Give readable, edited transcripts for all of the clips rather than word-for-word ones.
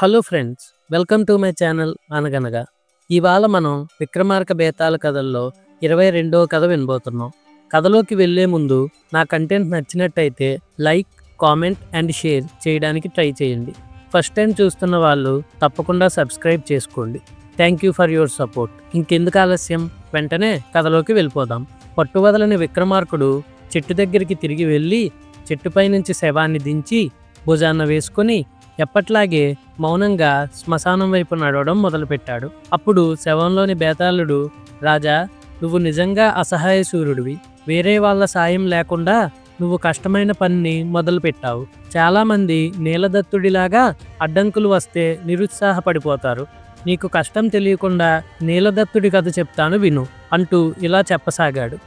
Hello friends, welcome to my channel అనగనగా. ఇవాళ మనం విక్రమార్క బేతాళ కథల్లో 22వ కథ వినబోతున్నాం. కథలోకి వెళ్ళే ముందు నా కంటెంట్ నచ్చినట్టయితే లైక్, కామెంట్ అండ్ షేర్ చేయడానికి ట్రై చేయండి. ఫస్ట్ టైం చూస్తున్న వాళ్ళు తప్పకుండా సబ్స్క్రైబ్ చేసుకోండి. Thank you for your support. ఇంకెందుకు ఆలస్యం, వెంటనే కథలోకి వెళ్ళిపోదాం. పట్టువదలని విక్రమార్కుడు చెట్టు దగ్గరికి తిరిగి వెళ్ళి చెట్టుపై నుంచి శవాన్ని దించి భుజాన వేసుకొని ఎప్పట్లాగే మౌనంగా శ్మశానం వైపు నడవడం మొదలుపెట్టాడు. అప్పుడు శవంలోని బేతాళుడు, రాజా, నువ్వు నిజంగా అసహాయ సూర్యుడివి. వేరే వాళ్ళ సాయం లేకుండా నువ్వు కష్టమైన పనిని మొదలుపెట్టావు. చాలామంది నీలదత్తుడిలాగా అడ్డంకులు వస్తే నిరుత్సాహపడిపోతారు. నీకు కష్టం తెలియకుండా నీలదత్తుడి కథ చెప్తాను విను అంటూ ఇలా చెప్పసాగాడు.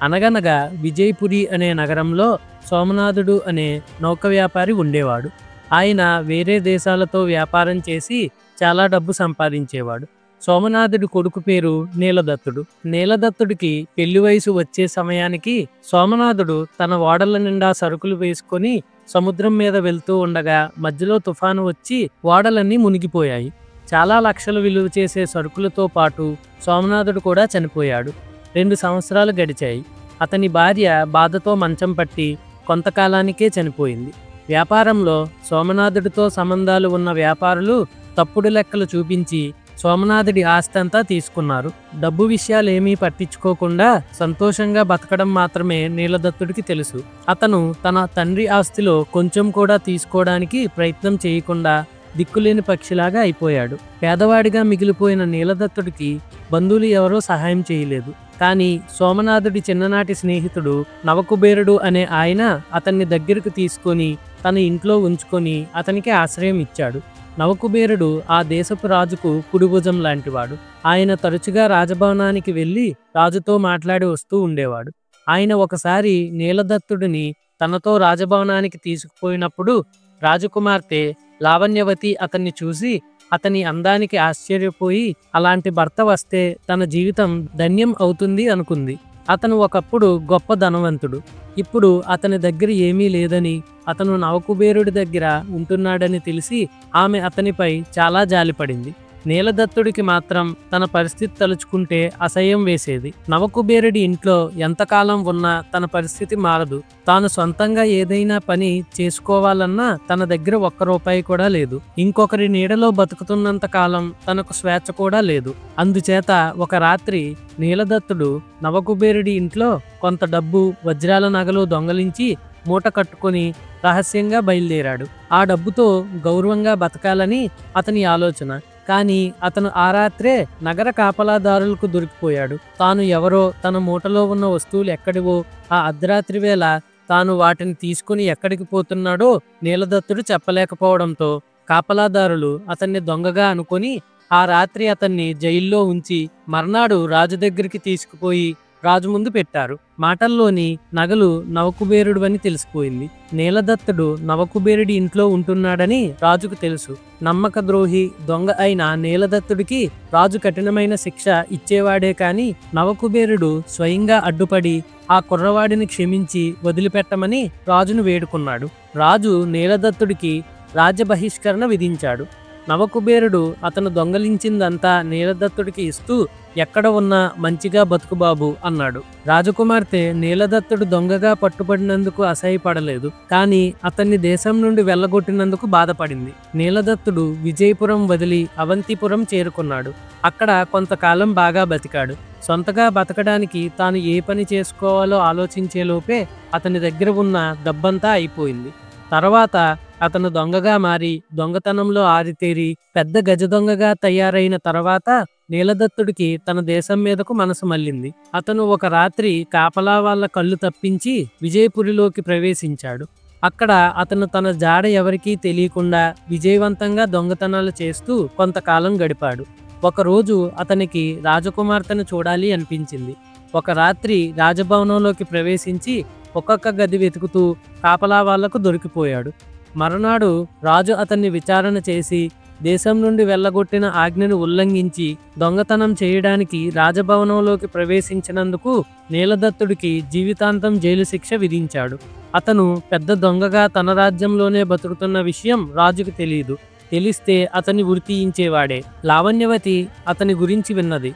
అనగనగా విజయపురి అనే నగరంలో సోమనాథుడు అనే నౌక వ్యాపారి ఉండేవాడు. ఆయన వేరే దేశాలతో వ్యాపారం చేసి చాలా డబ్బు సంపాదించేవాడు. సోమనాథుడి కొడుకు పేరు నీలదత్తుడు. నీలదత్తుడికి పెళ్లి వయసు వచ్చే సమయానికి సోమనాథుడు తన ఓడల నిండా సరుకులు వేసుకొని సముద్రం మీద వెళ్తూ ఉండగా మధ్యలో తుఫాను వచ్చి ఓడలన్నీ మునిగిపోయాయి. చాలా లక్షలు విలువ చేసే సరుకులతో పాటు సోమనాథుడు కూడా చనిపోయాడు. 2 సంవత్సరాలు గడిచాయి. అతని భార్య బాధతో మంచం పట్టి కొంతకాలానికే చనిపోయింది. వ్యాపారంలో సోమనాథుడితో సంబంధాలు ఉన్న వ్యాపారులు తప్పుడు లెక్కలు చూపించి సోమనాథుడి ఆస్తంతా తీసుకున్నారు. డబ్బు విషయాలేమీ పట్టించుకోకుండా సంతోషంగా బతకడం మాత్రమే నీలదత్తుడికి తెలుసు. అతను తన తండ్రి ఆస్తిలో కొంచెం కూడా తీసుకోవడానికి ప్రయత్నం చేయకుండా దిక్కులేని పక్షిలాగా అయిపోయాడు. పేదవాడిగా మిగిలిపోయిన నీలదత్తుడికి బంధువులు ఎవరో సహాయం చేయలేదు. కానీ సోమనాథుడి చిన్ననాటి స్నేహితుడు నవకుబేరుడు అనే ఆయన అతన్ని దగ్గరకు తీసుకొని తన ఇంట్లో ఉంచుకొని అతనికి ఆశ్రయం ఇచ్చాడు. నవకుబేరుడు ఆ దేశపు రాజుకు కుడిభుజం లాంటివాడు. ఆయన తరచుగా రాజభవనానికి వెళ్ళి రాజుతో మాట్లాడి వస్తూ ఉండేవాడు. ఆయన ఒకసారి నీలదత్తుడిని తనతో రాజభవనానికి తీసుకుపోయినప్పుడు రాజకుమార్తె లావణ్యవతి అతన్ని చూసి అతని అందానికి ఆశ్చర్యపోయి అలాంటి భర్త వస్తే తన జీవితం ధన్యం అవుతుంది అనుకుంది. అతను ఒకప్పుడు గొప్ప ధనవంతుడు. ఇప్పుడు అతని దగ్గర ఏమీ లేదని, అతను నవకుబేరుడి దగ్గర ఉంటున్నాడని తెలిసి ఆమె అతనిపై చాలా జాలిపడింది. నీలదత్తుడికి మాత్రం తన పరిస్థితి తలుచుకుంటే అసహ్యం వేసేది. నవకుబేరుడి ఇంట్లో ఎంతకాలం ఉన్నా తన పరిస్థితి మారదు. తాను సొంతంగా ఏదైనా పని చేసుకోవాలన్నా తన దగ్గర ₹1 కూడా లేదు. ఇంకొకరి నీడలో బతుకుతున్నంత కాలం తనకు స్వేచ్ఛ కూడా లేదు. అందుచేత ఒక రాత్రి నీలదత్తుడు నవకుబేరుడి ఇంట్లో కొంత డబ్బు, వజ్రాల నగలు దొంగలించి మూట కట్టుకొని రహస్యంగా బయలుదేరాడు. ఆ డబ్బుతో గౌరవంగా బతకాలని అతని ఆలోచన. కానీ అతను ఆ రాత్రే నగర కాపలాదారులకు దొరికిపోయాడు. తాను ఎవరో, తన మూటలో ఉన్న వస్తువులు ఎక్కడివో, ఆ అర్ధరాత్రి వేళ తాను వాటిని తీసుకుని ఎక్కడికి పోతున్నాడో నీలదత్తుడు చెప్పలేకపోవడంతో కాపలాదారులు అతన్ని దొంగగా అనుకొని ఆ రాత్రి అతన్ని జైల్లో ఉంచి మర్నాడు రాజు దగ్గరికి తీసుకుపోయి రాజు ముందు పెట్టారు. మాటల్లోని నగలు నవకుబేరుడు అని తెలిసిపోయింది. నీలదత్తుడు నవకుబేరుడి ఇంట్లో ఉంటున్నాడని రాజుకు తెలుసు. నమ్మక ద్రోహి, దొంగ అయిన నీలదత్తుడికి రాజు కఠినమైన శిక్ష ఇచ్చేవాడే కాని నవకుబేరుడు స్వయంగా అడ్డుపడి ఆ కుర్రవాడిని క్షమించి వదిలిపెట్టమని రాజును వేడుకున్నాడు. రాజు నీలదత్తుడికి రాజ్య బహిష్కరణ విధించాడు. నవకుబేరుడు అతను దొంగలించిందంతా నీలదత్తుడికి ఇస్తూ ఎక్కడ ఉన్నా మంచిగా బతుకుబాబు అన్నాడు. రాజకుమార్తె నీలదత్తుడు దొంగగా పట్టుబడినందుకు అసహ్యపడలేదు. కానీ అతన్ని దేశం నుండి వెళ్ళగొట్టినందుకు బాధపడింది. నీలదత్తుడు విజయపురం వదిలి అవంతిపురం చేరుకున్నాడు. అక్కడ కొంతకాలం బాగా బతికాడు. సొంతగా బతకడానికి తాను ఏ పని చేసుకోవాలో ఆలోచించేలోపే అతని దగ్గర ఉన్న డబ్బంతా అయిపోయింది. తర్వాత అతను దొంగగా మారి దొంగతనంలో ఆరితేరి పెద్ద గజ దొంగగా తయారైన తర్వాత నీలదత్తుడికి తన దేశం మీదకు మనసు మళ్ళింది. అతను ఒక రాత్రి కాపలా వాళ్ళ కళ్ళు తప్పించి విజయపురిలోకి ప్రవేశించాడు. అక్కడ అతను తన జాడ ఎవరికీ తెలియకుండా విజయవంతంగా దొంగతనాలు చేస్తూ కొంతకాలం గడిపాడు. ఒకరోజు అతనికి రాజకుమార్తెను చూడాలి అనిపించింది. ఒక రాత్రి రాజభవనంలోకి ప్రవేశించి ఒక్కొక్క గది వెతుకుతూ కాపలా వాళ్లకు దొరికిపోయాడు. మరునాడు రాజు అతన్ని విచారణ చేసి దేశం నుండి వెళ్ళగొట్టిన ఆజ్ఞను ఉల్లంఘించి దొంగతనం చేయడానికి రాజభవనంలోకి ప్రవేశించినందుకు నీలదత్తుడికి జీవితాంతం జైలు శిక్ష విధించాడు. అతను పెద్ద దొంగగా తన రాజ్యంలోనే బతుకుతున్న విషయం రాజుకు తెలియదు. తెలిస్తే అతన్ని ఉరి తీయించేవాడే. లావణ్యవతి అతని గురించి విన్నది.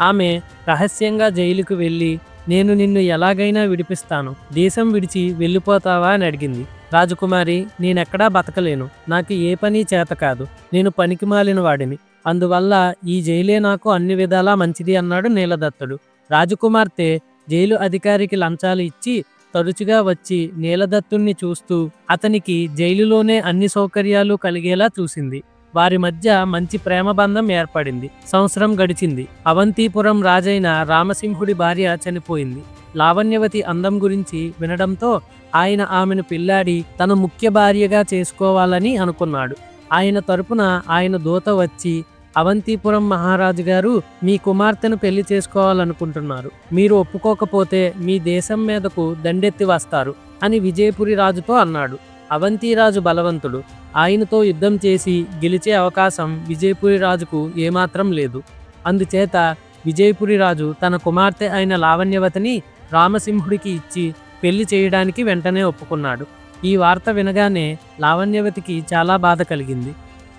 ఆమె రహస్యంగా జైలుకు వెళ్ళి, నేను నిన్ను ఎలాగైనా విడిపిస్తాను, దేశం విడిచి వెళ్ళిపోతావా అని అడిగింది. రాజకుమారి, నేనెక్కడా బతకలేను, నాకు ఏ పని చేత కాదు, నేను పనికిమాలిన వాడిని, అందువల్ల ఈ జైలే నాకు అన్ని విధాలా మంచిది అన్నాడు నీలదత్తుడు. రాజకుమార్తె జైలు అధికారికి లంచాలు ఇచ్చి తరచుగా వచ్చి నీలదత్తుణ్ణి చూస్తూ అతనికి జైలులోనే అన్ని సౌకర్యాలు కలిగేలా చూసింది. వారి మధ్య మంచి ప్రేమ బంధం ఏర్పడింది. సంవత్సరం గడిచింది. అవంతిపురం రాజైన రామసింహుడి భార్య చనిపోయింది. లావణ్యవతి అందం గురించి వినడంతో ఆయన ఆమెను పెళ్లాడి తన ముఖ్య భార్యగా చేసుకోవాలని అనుకున్నాడు. ఆయన తరపున ఆయన దూత వచ్చి, అవంతిపురం మహారాజు గారు మీ కుమార్తెను పెళ్లి చేసుకోవాలనుకుంటున్నారు, మీరు ఒప్పుకోకపోతే మీ దేశం మీదకు దండెత్తి వస్తారు అని విజయపురి రాజుతో అన్నాడు. అవంతిరాజు బలవంతుడు. ఆయనతో యుద్ధం చేసి గెలిచే అవకాశం విజయపురి రాజుకు ఏమాత్రం లేదు. అందుచేత విజయపురి రాజు తన కుమార్తె అయిన లావణ్యవతిని రామసింహుడికి ఇచ్చి పెళ్లి చేయడానికి వెంటనే ఒప్పుకున్నాడు. ఈ వార్త వినగానే లావణ్యవతికి చాలా బాధ కలిగింది.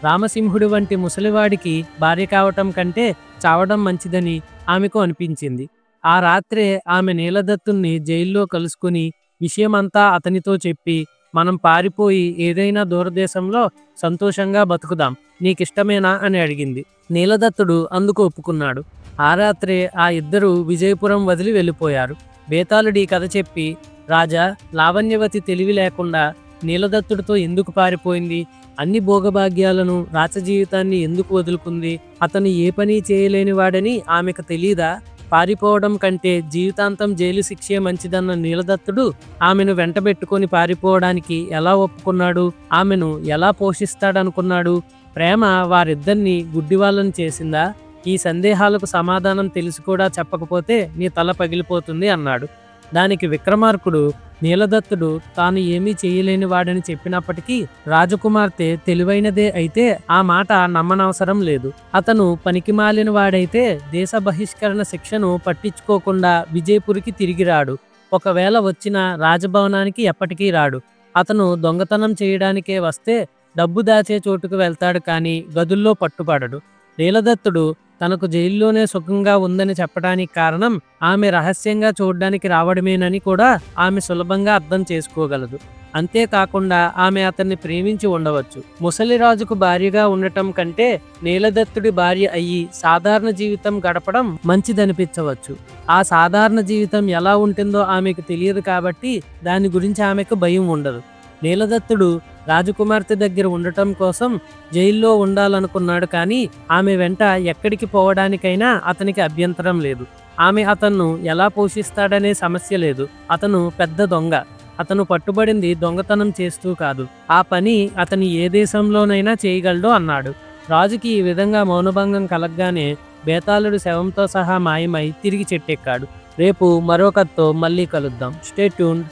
రామసింహుడి వంటి ముసలివాడికి భార్య కావటం కంటే చావడం మంచిదని ఆమెకు అనిపించింది. ఆ రాత్రే ఆమె నీలదత్తుణ్ణి జైల్లో కలుసుకుని విషయమంతా అతనితో చెప్పి, మనం పారిపోయి ఏదైనా దూరదేశంలో సంతోషంగా బతుకుదాం, నీకిష్టమేనా అని అడిగింది. నీలదత్తుడు అందుకు ఒప్పుకున్నాడు. ఆ రాత్రే ఆ ఇద్దరు విజయపురం వదిలి వెళ్ళిపోయారు. బేతాళుడి కథ చెప్పి, రాజా, లావణ్యవతి తెలివి లేకుండా నీలదత్తుడితో ఎందుకు పారిపోయింది, అన్ని భోగభాగ్యాలను, రాచజీవితాన్ని ఎందుకు వదులుకుంది, అతను ఏ పని చేయలేని వాడని ఆమెకు తెలీదా, పారిపోవడం కంటే జీవితాంతం జైలు శిక్షే మంచిదన్న నీలదత్తుడు ఆమెను వెంటబెట్టుకొని పారిపోవడానికి ఎలా ఒప్పుకున్నాడు, ఆమెను ఎలా పోషిస్తాడనుకున్నాడు, ప్రేమ వారిద్దరినీ గుడ్డివాళ్ళని చేసిందా, ఈ సందేహాలకు సమాధానం తెలిసి కూడా చెప్పకపోతే నీ తల పగిలిపోతుంది అన్నాడు. దానికి విక్రమార్కుడు, నీలదత్తుడు తాను ఏమీ చేయలేని వాడని చెప్పినప్పటికీ రాజకుమార్తె తెలివైనదే అయితే ఆ మాట నమ్మనవసరం లేదు. అతను పనికిమాలిన వాడైతే దేశ బహిష్కరణ శిక్షను పట్టించుకోకుండా విజయపురికి తిరిగి రాడు. ఒకవేళ వచ్చినా రాజభవనానికి ఎప్పటికీ రాడు. అతను దొంగతనం చేయడానికే వస్తే డబ్బు దాచే చోటుకు వెళ్తాడు కానీ గదుల్లో పట్టుపడడు. నీలదత్తుడు తనకు జైల్లోనే సుఖంగా ఉందని చెప్పడానికి కారణం ఆమె రహస్యంగా చూడ్డానికి రావడమేనని కూడా ఆమె సులభంగా అర్థం చేసుకోగలదు. అంతేకాకుండా ఆమె అతన్ని ప్రేమించి ఉండవచ్చు. ముసలిరాజుకు భార్యగా ఉండటం కంటే నీలదత్తుడి భార్య అయ్యి సాధారణ జీవితం గడపడం మంచిదనిపించవచ్చు. ఆ సాధారణ జీవితం ఎలా ఉంటుందో ఆమెకు తెలియదు కాబట్టి దాని గురించి ఆమెకు భయం ఉండదు. నీలదత్తుడు రాజకుమార్తె దగ్గర ఉండటం కోసం జైల్లో ఉండాలనుకున్నాడు కానీ ఆమె వెంట ఎక్కడికి పోవడానికైనా అతనికి అభ్యంతరం లేదు. ఆమె అతన్ను ఎలా పోషిస్తాడనే సమస్య లేదు. అతను పెద్ద దొంగ. అతను పట్టుబడింది దొంగతనం చేస్తూ కాదు. ఆ పని అతని ఏ దేశంలోనైనా చేయగలడు అన్నాడు. రాజుకి ఈ విధంగా మౌనభంగం కలగ్గానే బేతాళుడు శవంతో సహా మాయమై తిరిగి చెట్టెక్కాడు. రేపు మరో కథతో మళ్ళీ కలుద్దాం. Stay tuned.